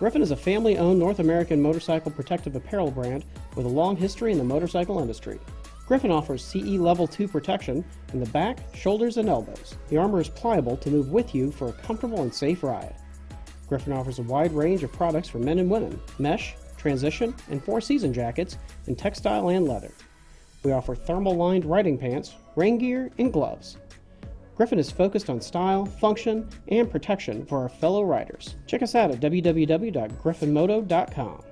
Gryphon is a family-owned North American motorcycle protective apparel brand with a long history in the motorcycle industry. Gryphon offers CE Level 2 protection in the back, shoulders, and elbows. The armor is pliable to move with you for a comfortable and safe ride. Gryphon offers a wide range of products for men and women, mesh, transition, and four-season jackets in textile and leather. We offer thermal-lined riding pants, rain gear, and gloves. Gryphon is focused on style, function, and protection for our fellow riders. Check us out at www.gryphonmoto.com.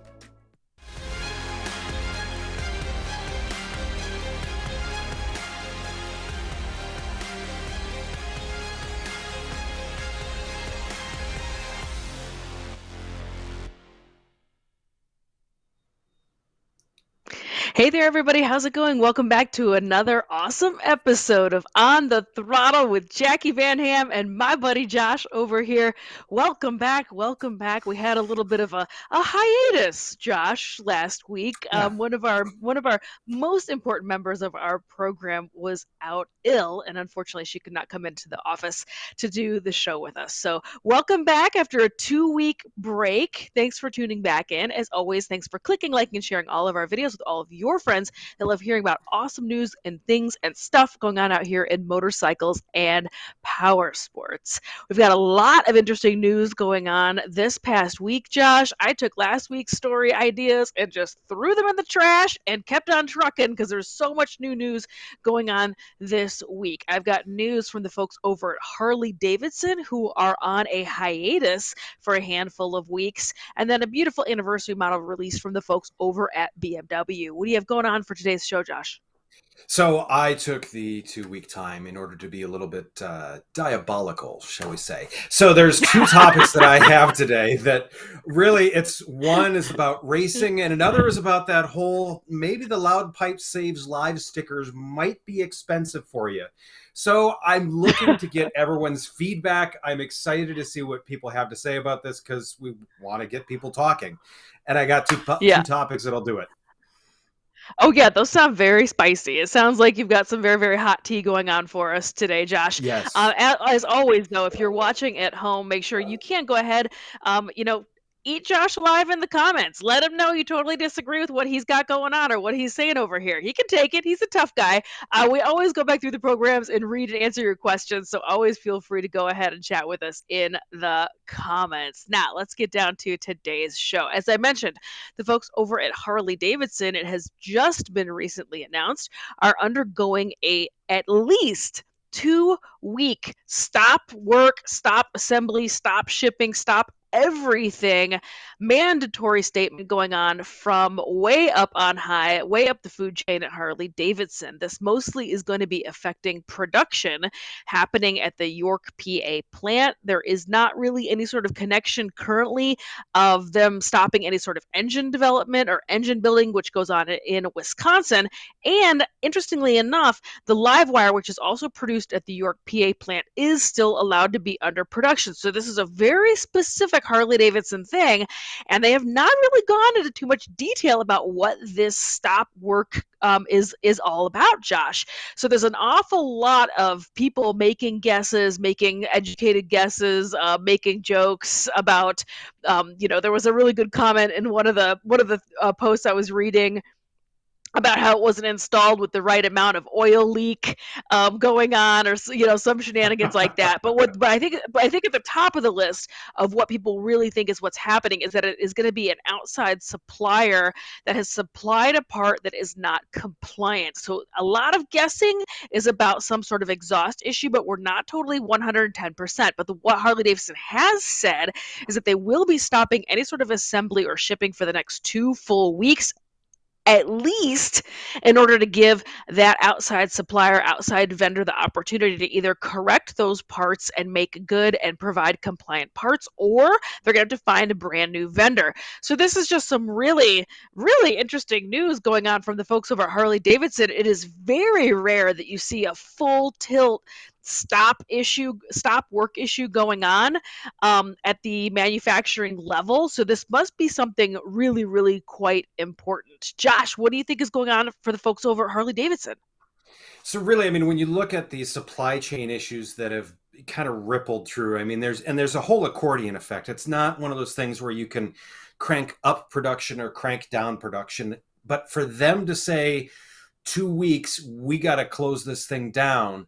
Hey there, everybody. How's it going? Welcome back to another awesome episode of On the Throttle with Jacqui Van Ham and my buddy Josh over here. Welcome back. Welcome back. We had a little bit of a hiatus, Josh, last week. One of our most important members of our program was out ill, and unfortunately, she could not come into the office to do the show with us. So, welcome back after a 2-week break. Thanks for tuning back in. As always, thanks for clicking, liking, and sharing all of our videos with all of your friends that love hearing about awesome news and things and stuff going on out here in motorcycles and power sports. We've got a lot of interesting news going on this past week, Josh. I took last week's story ideas and just threw them in the trash and kept on trucking because there's so much new news going on this week. I've got news from the folks over at Harley-Davidson who are on a hiatus for a handful of weeks, and then a beautiful anniversary model release from the folks over at BMW. What do you have going on for today's show, Josh? So I took the 2-week time in order to be a little bit diabolical, shall we say. So there's two topics that I have today that really one is about racing and another is about that whole maybe the loud pipe saves live stickers might be expensive for you. So I'm looking to get everyone's feedback. I'm excited to see what people have to say about this because we want to get people talking. And I got two topics that'll do it. Oh, yeah, those sound very spicy. It sounds like you've got some very, very hot tea going on for us today, Josh. Yes. As always, though, if you're watching at home, make sure you can go ahead, eat Josh alive in the comments. Let him know you totally disagree with what he's got going on or what he's saying over here. He can take it. He's a tough guy. We always go back through the programs and read and answer your questions, so always feel free to go ahead and chat with us in the comments. Now, let's get down to today's show. As I mentioned, the folks over at Harley-Davidson, it has just been recently announced, are undergoing at least 2-week stop work, stop assembly, stop shipping, stop everything mandatory statement going on from way up on high, way up the food chain at Harley-Davidson. This mostly is going to be affecting production happening at the York, PA plant. There is not really any sort of connection currently of them stopping any sort of engine development or engine building, which goes on in Wisconsin. And interestingly enough, the live wire, which is also produced at the York, PA plant, is still allowed to be under production. So this is a very specific Harley-Davidson thing, and they have not really gone into too much detail about what this stop work is all about, Josh. So there's an awful lot of people making guesses, making educated guesses, making jokes about, there was a really good comment in one of the posts I was reading about how it wasn't installed with the right amount of oil leak going on, or some shenanigans like that. But I think at the top of the list of what people really think is what's happening is that it is going to be an outside supplier that has supplied a part that is not compliant. So a lot of guessing is about some sort of exhaust issue, but we're not totally 110%. But what Harley-Davidson has said is that they will be stopping any sort of assembly or shipping for the next 2 full weeks, at least, in order to give that outside supplier, outside vendor, the opportunity to either correct those parts and make good and provide compliant parts, or they're going to have to find a brand new vendor. So this is just some really, really interesting news going on from the folks over at Harley-Davidson. It is very rare that you see a full tilt stop work issue going on at the manufacturing level. So this must be something really, really quite important. Josh, what do you think is going on for the folks over at Harley-Davidson? So really, I mean, when you look at the supply chain issues that have kind of rippled through. I mean, there's a whole accordion effect. It's not one of those things where you can crank up production or crank down production, but for them to say 2 weeks, we got to close this thing down.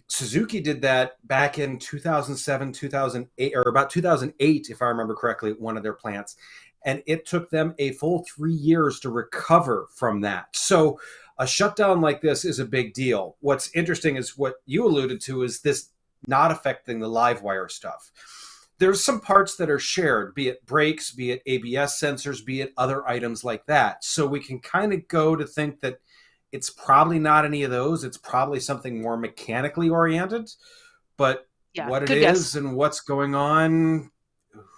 Suzuki did that back in 2007, 2008, or about 2008, if I remember correctly, at one of their plants. And it took them a full 3 years to recover from that. So a shutdown like this is a big deal. What's interesting is what you alluded to is this not affecting the live wire stuff. There's some parts that are shared, be it brakes, be it ABS sensors, be it other items like that. So we can kind of go to think that it's probably not any of those. It's probably something more mechanically oriented, but what it is and what's going on,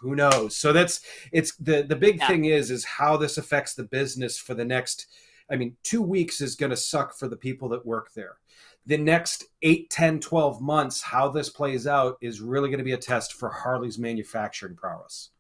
who knows? So it's the big thing is how this affects the business for the next, 2 weeks is going to suck for the people that work there. The next 8, 10, 12 months, how this plays out is really going to be a test for Harley's manufacturing prowess.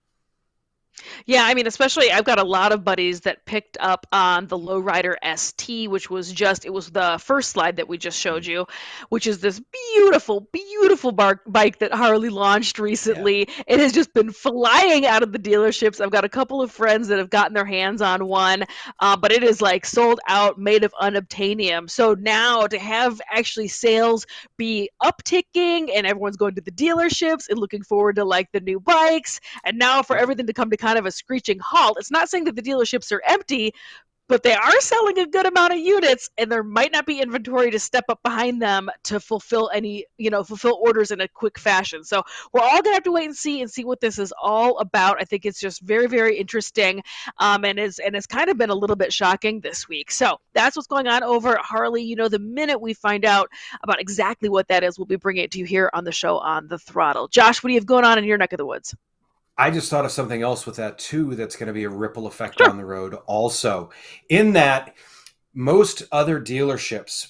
Yeah, especially I've got a lot of buddies that picked up on the Lowrider ST, which was it was the first slide that we just showed you, which is this beautiful, beautiful bike that Harley launched recently. Yeah. It has just been flying out of the dealerships. I've got a couple of friends that have gotten their hands on one, but it is like sold out, made of unobtainium. So now to have actually sales be upticking and everyone's going to the dealerships and looking forward to like the new bikes, and now for everything to come to kind of a screeching halt. It's not saying that the dealerships are empty, but they are selling a good amount of units, and there might not be inventory to step up behind them to fulfill orders in a quick fashion. So we're all gonna have to wait and see what this is all about. I think it's just very, very interesting, and it's kind of been a little bit shocking this week. So that's what's going on over at Harley. The minute we find out about exactly what that is, we'll be bringing it to you here on the show On the Throttle. Josh, what do you have going on in your neck of the woods? I just thought of something else with that too that's going to be a ripple effect down the road also. In that most other dealerships,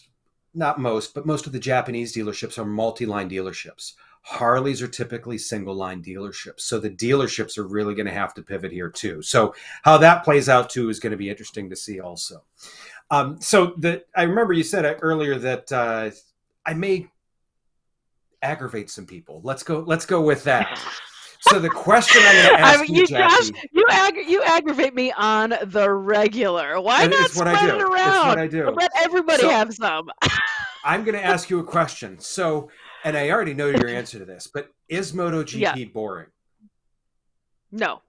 not most, but most of the Japanese dealerships are multi-line dealerships. Harleys are typically single-line dealerships. So the dealerships are really going to have to pivot here too. So how that plays out too is going to be interesting to see also. I remember you said earlier that I may aggravate some people. Let's go with that. So the question I'm going to ask you, Jacqui, Josh, you aggravate me on the regular. Why not spread it around? That's what I do. Let everybody have some. I'm going to ask you a question. So, and I already know your answer to this, but is MotoGP boring? No.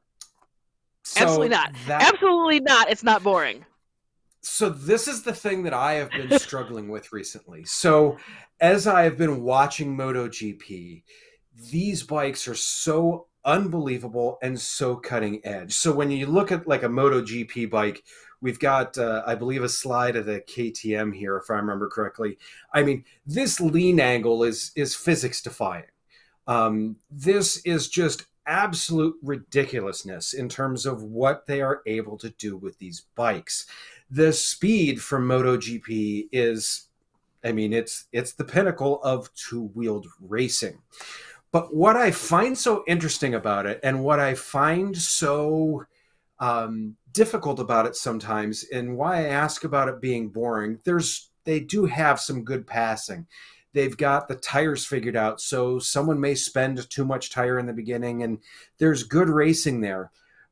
Absolutely not. Absolutely not. It's not boring. So this is the thing that I have been struggling with recently. So as I have been watching MotoGP, these bikes are so unbelievable and so cutting edge. So when you look at like a MotoGP bike, we've got, I believe, a slide of the KTM here, if I remember correctly. This lean angle is physics defying. This is just absolute ridiculousness in terms of what they are able to do with these bikes. The speed from MotoGP is, it's the pinnacle of two-wheeled racing. But what I find so interesting about it, and what I find so difficult about it sometimes, and why I ask about it being boring, they do have some good passing. They've got the tires figured out, so someone may spend too much tire in the beginning, and there's good racing there.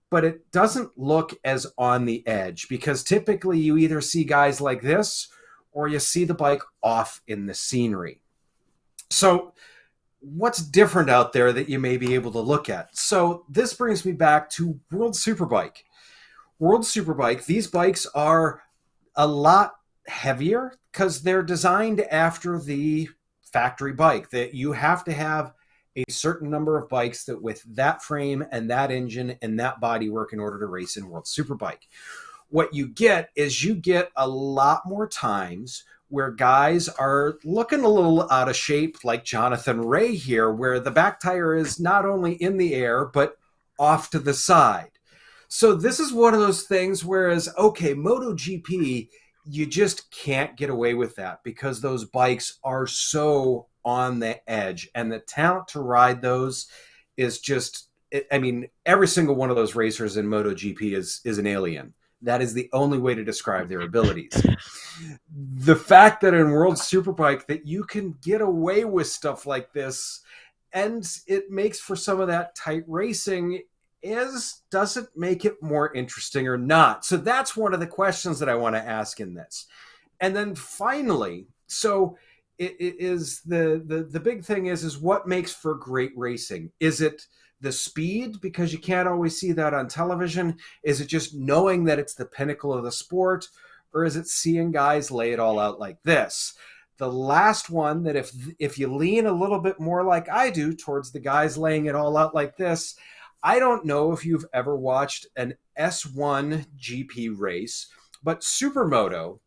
But it doesn't look as on the edge, because typically you either see guys like this, or you see the bike off in the scenery. So what's different out there that you may be able to look at? So this brings me back to World Superbike. World Superbike, these bikes are a lot heavier because they're designed after the factory bike, that you have to have a certain number of bikes that with that frame and that engine and that bodywork in order to race in World Superbike. What you get is a lot more times where guys are looking a little out of shape, like Jonathan Ray here, where the back tire is not only in the air, but off to the side. So this is one of those things, whereas, okay, MotoGP, you just can't get away with that because those bikes are so on the edge, and the talent to ride those is just, every single one of those racers in MotoGP is an alien. That is the only way to describe their abilities. The fact that in World Superbike that you can get away with stuff like this, and it makes for some of that tight racing, does it make it more interesting or not? So that's one of the questions that I want to ask in this. And then finally, so it is the big thing is what makes for great racing? Is it the speed, because you can't always see that on television? Is it just knowing that it's the pinnacle of the sport? Or is it seeing guys lay it all out like this? The last one, that if you lean a little bit more like I do towards the guys laying it all out like this, I don't know if you've ever watched an S1 GP race, but Supermoto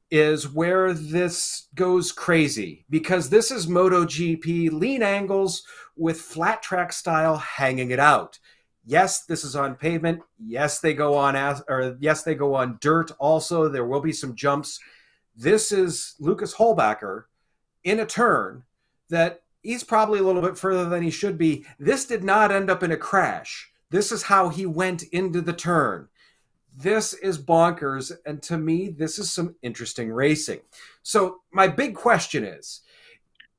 is where this goes crazy, because this is MotoGP lean angles with flat track style hanging it out. Yes, this is on pavement. Yes, they go on dirt. Also, there will be some jumps. This is Lucas Holbacher in a turn that he's probably a little bit further than he should be. This did not end up in a crash. This is how he went into the turn. This is bonkers, and to me, this is some interesting racing. So my big question is,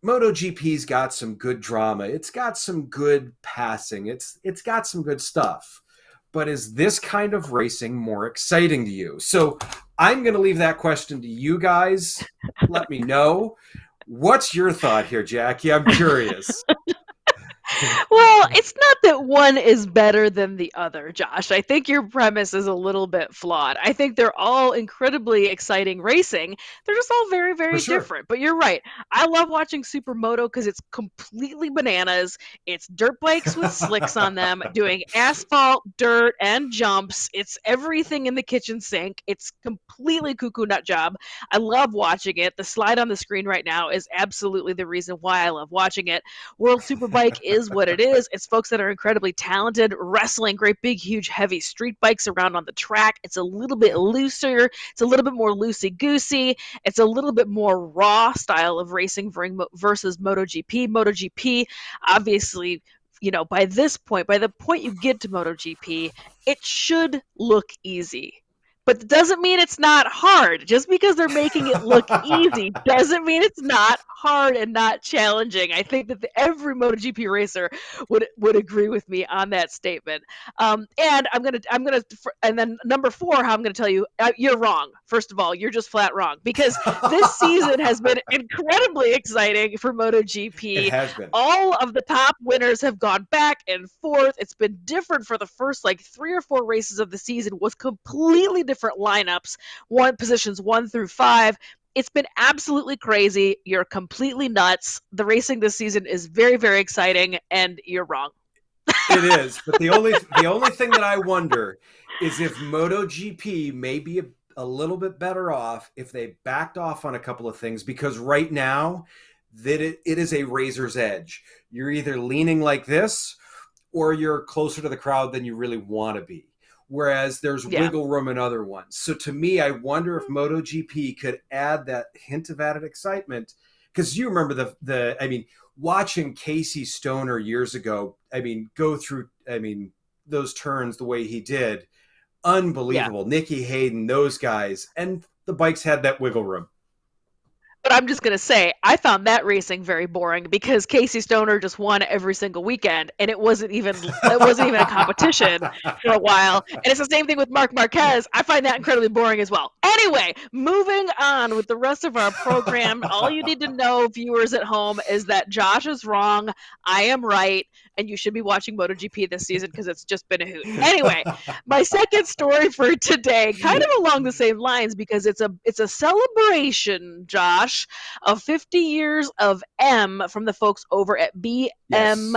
MotoGP's got some good drama. It's got some good passing. It's got some good stuff. But is this kind of racing more exciting to you? So I'm going to leave that question to you guys. Let me know. What's your thought here, Jacqui? I'm curious. Well, it's not that one is better than the other, Josh. I think your premise is a little bit flawed. I think they're all incredibly exciting racing. They're just all very, very different. But you're right. I love watching Supermoto because it's completely bananas. It's dirt bikes with slicks on them, doing asphalt, dirt, and jumps. It's everything in the kitchen sink. It's completely cuckoo nut job. I love watching it. The slide on the screen right now is absolutely the reason why I love watching it. World Superbike is what it is. It's folks that are incredibly talented, wrestling great big huge heavy street bikes around on the track. It's a little bit looser, it's a little bit more loosey-goosey, it's a little bit more raw style of racing versus MotoGP. Obviously, by this point, by the point you get to MotoGP, it should look easy. But it doesn't mean it's not hard. Just because they're making it look easy doesn't mean it's not hard and not challenging. I think that every MotoGP racer would agree with me on that statement. And and then number 4, how I'm gonna tell you, you're wrong. First of all, you're just flat wrong, because this season has been incredibly exciting for MotoGP. It has been. All of the top winners have gone back and forth. It's been different for the first 3 or 4 races of the season, with completely different lineups, positions 1 through 5. It's been absolutely crazy. You're completely nuts. The racing this season is very, very exciting, and you're wrong. It is, but the only thing that I wonder is if MotoGP may be a little bit better off if they backed off on a couple of things, because right now that it is a razor's edge. You're either leaning like this or you're closer to the crowd than you really want to be. Whereas there's wiggle room in other ones. So to me, I wonder if MotoGP could add that hint of added excitement. Because you remember watching Casey Stoner years ago, go through, those turns the way he did. Unbelievable. Yeah. Nicky Hayden, those guys. And the bikes had that wiggle room. But I'm just going to say, I found that racing very boring, because Casey Stoner just won every single weekend, and it wasn't even a competition for a while. And it's the same thing with Marc Marquez. I find that incredibly boring as well. Anyway, moving on with the rest of our program, all you need to know, viewers at home, is that Josh is wrong, I am right, and you should be watching MotoGP this season because it's just been a hoot. Anyway, my second story for today, kind of along the same lines, because it's a celebration, Josh, of 50 years of M from the folks over at BMW. Yes.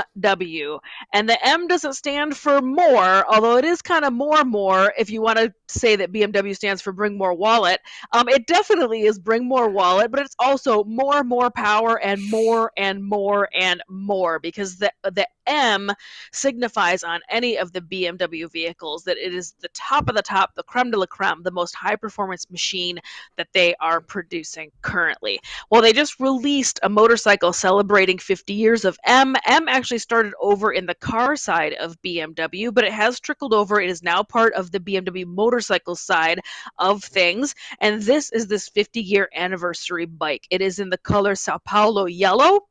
And the M doesn't stand for more, although it is kind of more if you want to say that BMW stands for bring more wallet. It definitely is bring more wallet, but it's also more power and more and more and more, because the M signifies on any of the BMW vehicles that it is the top of the top, the creme de la creme, the most high performance machine that they are producing currently. Well, they just released a motorcycle celebrating 50 years of M. M actually started over in the car side of BMW, but it has trickled over. It is now part of the BMW motorcycle motorcycle side of things. And this is this 50-year anniversary bike. It is in the color Sao Paulo Yellow.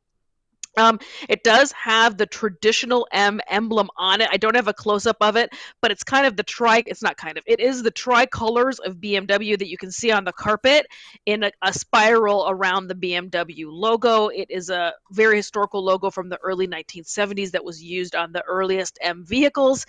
It does have the traditional M emblem on it. I don't have a close-up of it, but it's kind of it is the tricolors of BMW that you can see on the carpet in a spiral around the BMW logo. It is a very historical logo from the early 1970s that was used on the earliest M vehicles.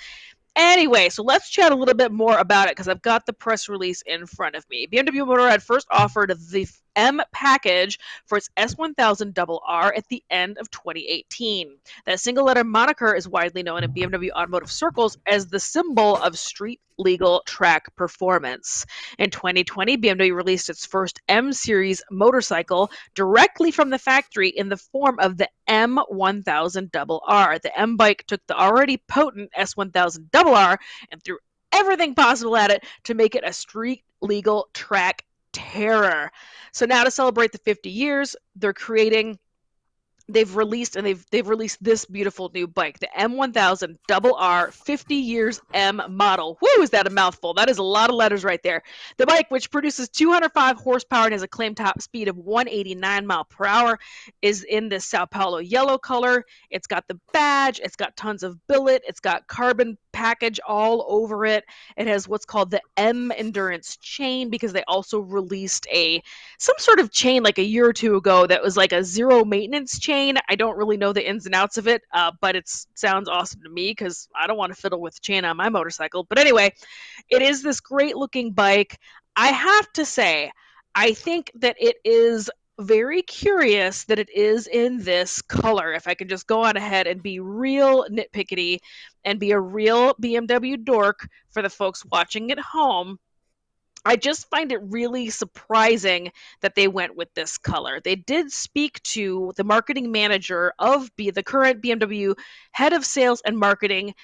Anyway, so let's chat a little bit more about it because I've got the press release in front of me. BMW Motor had first offered the M package for its S1000RR at the end of 2018. That single letter moniker is widely known in BMW automotive circles as the symbol of street legal track performance. In 2020, BMW released its first M series motorcycle directly from the factory in the form of the M1000RR. The M bike took the already potent S1000RR and threw everything possible at it to make it a street legal track terror. So now to celebrate the 50 years, they've released this beautiful new bike, the M1000RR 50 years M model. Woo, is that a mouthful? That is a lot of letters right there. The bike, which produces 205 horsepower and has a claimed top speed of 189 mile per hour, is in the Sao Paulo Yellow color. It's got the badge. It's got tons of billet. It's got carbon package all over it. It has what's called the M Endurance chain because they also released some sort of chain like a year or two ago that was like a zero maintenance chain. I don't really know the ins and outs of it, but it sounds awesome to me because I don't want to fiddle with the chain on my motorcycle. But anyway, it is this great looking bike. I have to say, I think that it is very curious that it is in this color. If I can just go on ahead and be real nitpicky and be a real BMW dork for the folks watching at home, I just find it really surprising that they went with this color. They did speak to the marketing manager of the current BMW head of sales and marketing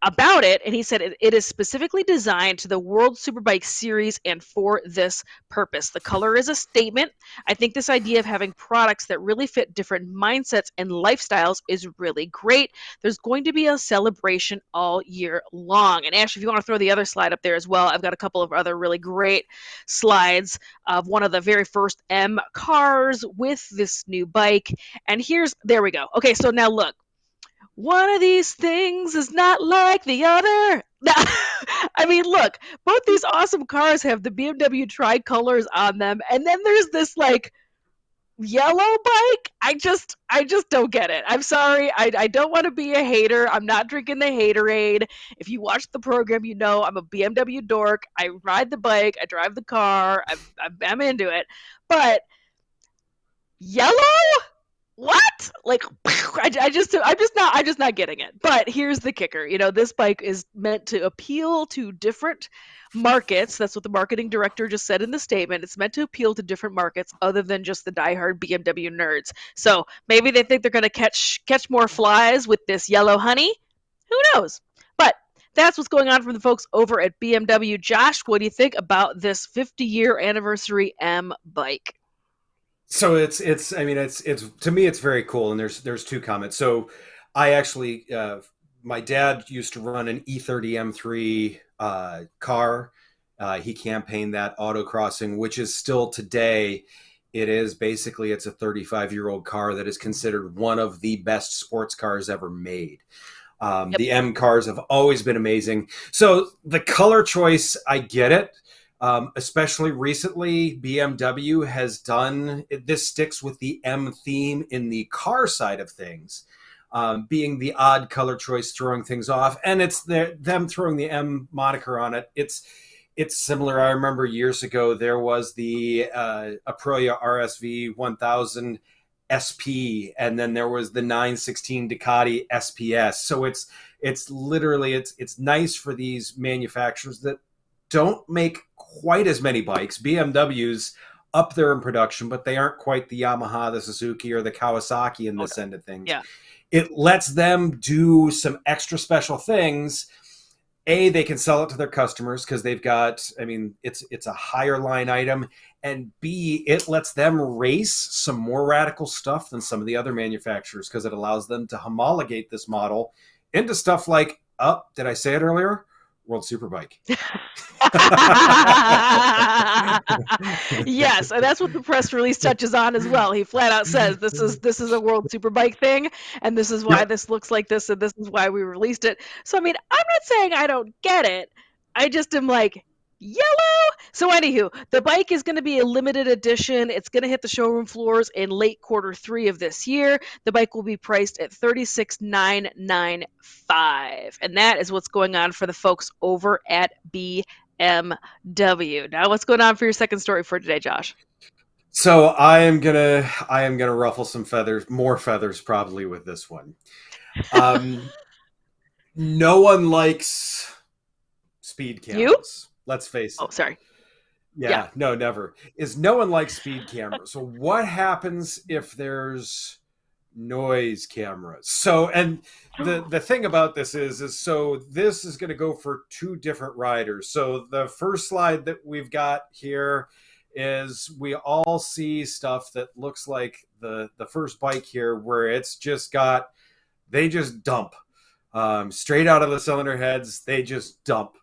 about it, and he said it is specifically designed to the World Superbike series and for this purpose. The color is a statement. I think this idea of having products that really fit different mindsets and lifestyles is really great. There's going to be a celebration all year long. And Ash, if you want to throw the other slide up there as well, I've got a couple of other really great slides of one of the very first M cars with this new bike. And there we go. Okay, so now look. One of these things is not like the other. I mean, look, both these awesome cars have the BMW tricolors on them, and then there's this like yellow bike. I just don't get it. I'm sorry. I don't want to be a hater. I'm not drinking the haterade. If you watch the program, you know I'm a BMW dork. I ride the bike. I drive the car. I'm into it. But yellow? What? Like, I'm just not getting it. But here's the kicker. You know, this bike is meant to appeal to different markets. That's what the marketing director just said in the statement. It's meant to appeal to different markets other than just the diehard BMW nerds. So maybe they think they're going to catch more flies with this yellow honey. Who knows? But that's what's going on from the folks over at BMW. Josh, what do you think about this 50-year anniversary M bike? So it's to me it's very cool, and there's two comments. So I actually my dad used to run an E30 M3 car. He campaigned that autocrossing, which is still today. It's a 35-year-old car that is considered one of the best sports cars ever made. Yep. The M cars have always been amazing. So the color choice, I get it. Especially recently, BMW has done this, sticks with the M theme in the car side of things, being the odd color choice, throwing things off, and it's them throwing the M moniker on it. It's similar. I remember years ago there was the Aprilia RSV 1000 SP, and then there was the 916 Ducati SPS. So it's literally it's nice for these manufacturers that don't make quite as many bikes. BMW's up there in production, but they aren't quite the Yamaha, the Suzuki, or the Kawasaki in this end of things. Yeah. It lets them do some extra special things. A, they can sell it to their customers because they've got, it's a higher line item. And B, it lets them race some more radical stuff than some of the other manufacturers because it allows them to homologate this model into stuff like, did I say it earlier? World Superbike. Yes, and that's what the press release touches on as well. He flat out says this is a World Superbike thing, and this is why Yep. this looks like this, and this is why we released it. So I mean, I'm not saying I don't get it. I just am like, yellow. So anywho, the bike is going to be a limited edition. It's going to hit the showroom floors in late quarter 3 of this year. The bike will be priced at $36,995, and that is what's going on for the folks over at BMW. Now, what's going on for your second story for today, Josh? So I am gonna ruffle some feathers, more feathers probably with this one. No one likes speed cameras. You? Let's face it. Oh, sorry. Yeah, no, never. No one likes speed cameras. So what happens if there's noise cameras? So, and the thing about this is so this is going to go for 2 different riders. So the first slide that we've got here is we all see stuff that looks like the first bike here, where it's just got, they just dump straight out of the cylinder heads. They just dump.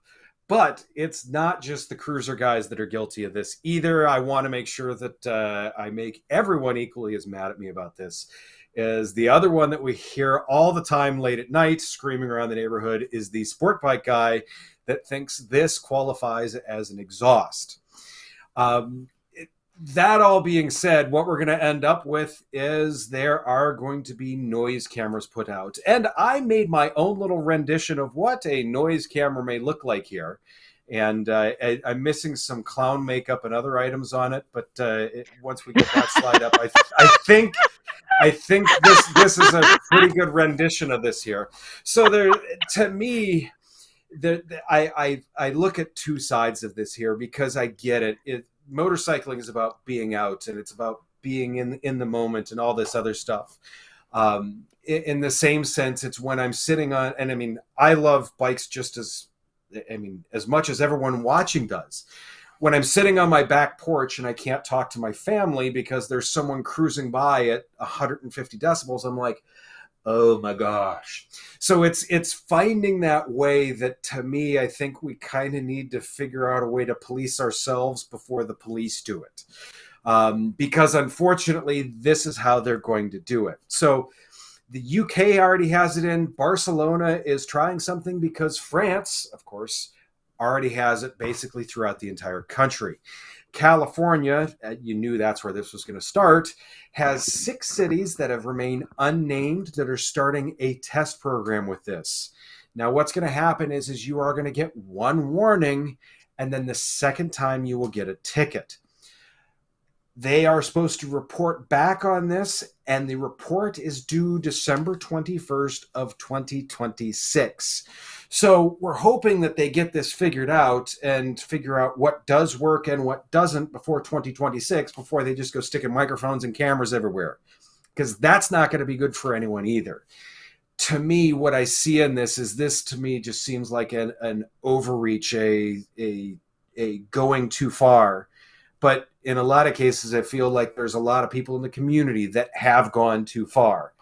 But it's not just the cruiser guys that are guilty of this either. I want to make sure that I make everyone equally as mad at me about this. Is the other one that we hear all the time late at night screaming around the neighborhood is the sport bike guy that thinks this qualifies as an exhaust. That all being said, what we're going to end up with is there are going to be noise cameras put out. And I made my own little rendition of what a noise camera may look like here. And I'm missing some clown makeup and other items on it. But once we get that slide up, I think this is a pretty good rendition of this here. So there, to me, I look at 2 sides of this here because I get it. Motorcycling is about being out, and it's about being in the moment and all this other stuff. In the same sense, it's when I'm sitting on, and I mean, I love bikes just as much as everyone watching does. When I'm sitting on my back porch and I can't talk to my family because there's someone cruising by at 150 decibels, I'm like, oh my gosh. So it's finding that way that, to me, I think we kind of need to figure out a way to police ourselves before the police do it. Because unfortunately, this is how they're going to do it. So the UK already has it in. Barcelona is trying something because France, of course, already has it basically throughout the entire country. California, you knew that's where this was going to start, has 6 cities that have remained unnamed that are starting a test program with this. Now, what's going to happen is you are going to get 1 warning, and then the second time you will get a ticket. They are supposed to report back on this, and the report is due December 21st of 2026. So we're hoping that they get this figured out and figure out what does work and what doesn't before 2026, before they just go sticking microphones and cameras everywhere, because that's not going to be good for anyone either. To me, what I see in this is to me just seems like an overreach, a going too far. But in a lot of cases, I feel like there's a lot of people in the community that have gone too far.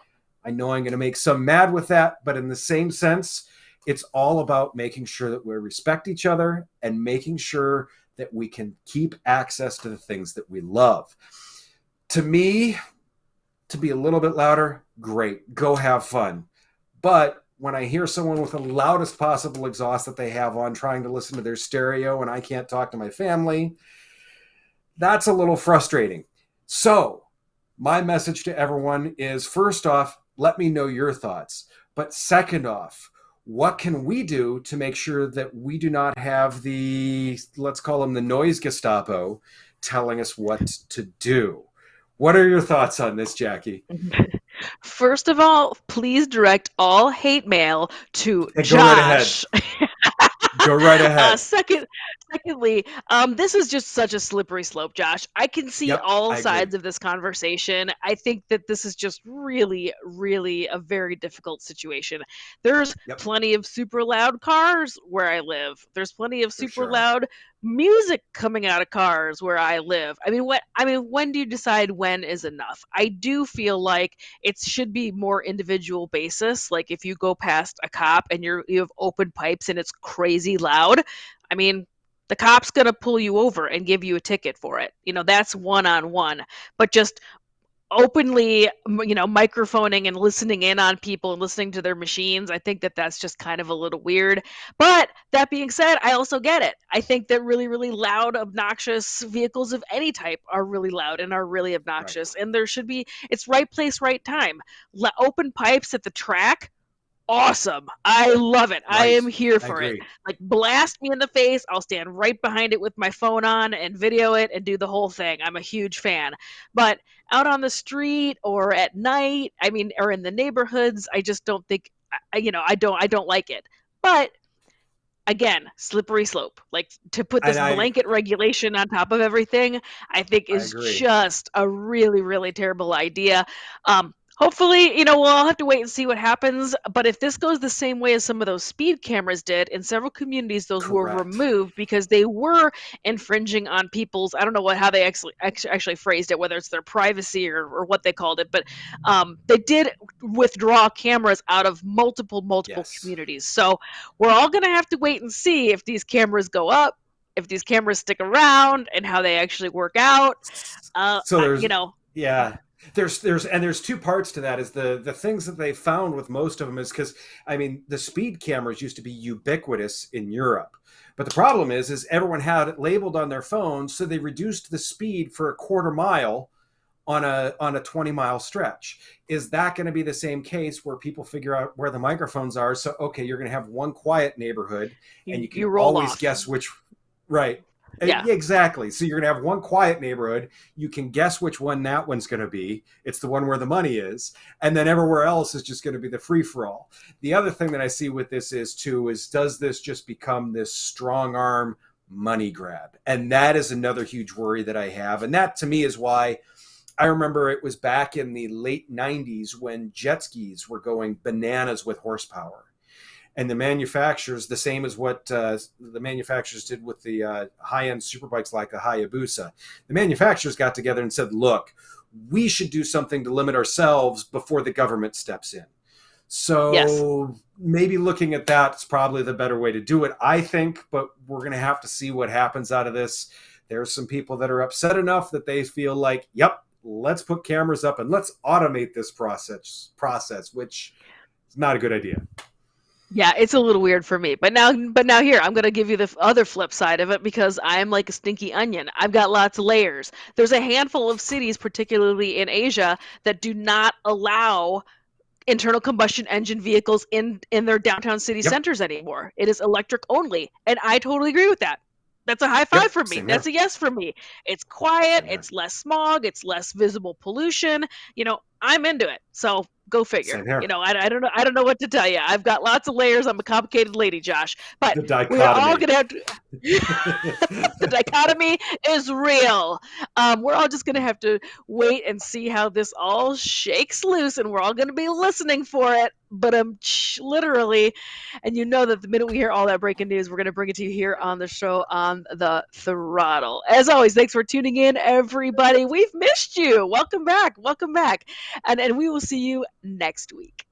I know I'm going to make some mad with that, but in the same sense, it's all about making sure that we respect each other and making sure that we can keep access to the things that we love. To me, to be a little bit louder, great, go have fun. But when I hear someone with the loudest possible exhaust that they have on trying to listen to their stereo and I can't talk to my family, that's a little frustrating. So my message to everyone is, first off, let me know your thoughts. But second off, what can we do to make sure that we do not have the, let's call them the noise Gestapo, telling us what to do? What are your thoughts on this, Jacqui? First of all, please direct all hate mail to Hey, Josh. Go right ahead. Secondly, this is just such a slippery slope, Josh. I can see all sides of this conversation. I think that this is just really, really a very difficult situation. There's plenty of super loud cars where I live. There's plenty of super loud music coming out of cars where I live. When do you decide when is enough? I do feel like it should be more individual basis. Like if you go past a cop and you have open pipes and it's crazy loud, the cop's going to pull you over and give you a ticket for it. That's one-on-one. But just openly, microphoning and listening in on people and listening to their machines, I think that that's just kind of a little weird. But that being said, I also get it. I think that really, really loud, obnoxious vehicles of any type are really loud and are really obnoxious. Right. And there should be, it's right place, right time. Open pipes at the track, awesome. I love it. Right. I am here for it. Like, blast me in the face. I'll stand right behind it with my phone on and video it and do the whole thing. I'm a huge fan. But out on the street or at night, or in the neighborhoods, I just don't think, I don't like it. But again, slippery slope. Like, to put this blanket regulation on top of everything, I think is just a really, really terrible idea. Hopefully, we'll all have to wait and see what happens. But if this goes the same way as some of those speed cameras did, in several communities, those were removed because they were infringing on people's, I don't know how they actually phrased it, whether it's their privacy or what they called it. But they did withdraw cameras out of multiple communities. So we're all going to have to wait and see if these cameras go up, if these cameras stick around, and how they actually work out. So there's, yeah. There's two parts to that. Is the things that they found with most of them is because, the speed cameras used to be ubiquitous in Europe, but the problem is everyone had it labeled on their phones, so they reduced the speed for a quarter mile on a 20-mile stretch. Is that going to be the same case where people figure out where the microphones are? So okay, you're going to have one quiet neighborhood, and you can always guess which. Right. Yeah, exactly. So you're going to have one quiet neighborhood. You can guess which one that one's going to be. It's the one where the money is. And then everywhere else is just going to be the free-for-all. The other thing that I see with this is does this just become this strong arm money grab? And that is another huge worry that I have. And that, to me, is why I remember it was back in the late 90s when jet skis were going bananas with horsepower. And the manufacturers, the same as what the manufacturers did with the high-end superbikes like the Hayabusa, the manufacturers got together and said, look, we should do something to limit ourselves before the government steps in. So maybe looking at that is probably the better way to do it, I think, but we're going to have to see what happens out of this. There's some people that are upset enough that they feel like, yep, let's put cameras up and let's automate this process, which is not a good idea. Yeah, it's a little weird for me. But now here, I'm going to give you the other flip side of it because I'm like a stinky onion. I've got lots of layers. There's a handful of cities, particularly in Asia, that do not allow internal combustion engine vehicles in their downtown city centers anymore. It is electric only. And I totally agree with that. That's a high five for me. That's a yes for me. It's quiet. It's less smog. It's less visible pollution. I'm into it. So go figure. I don't know what to tell you. I've got lots of layers. I'm a complicated lady, Josh. But we're all gonna have to. The dichotomy is real. We're all just gonna have to wait and see how this all shakes loose, and we're all gonna be listening for it. But literally, and that the minute we hear all that breaking news, we're gonna bring it to you here on the show On the Throttle. As always, thanks for tuning in, everybody. We've missed you. Welcome back. And we will see you next week.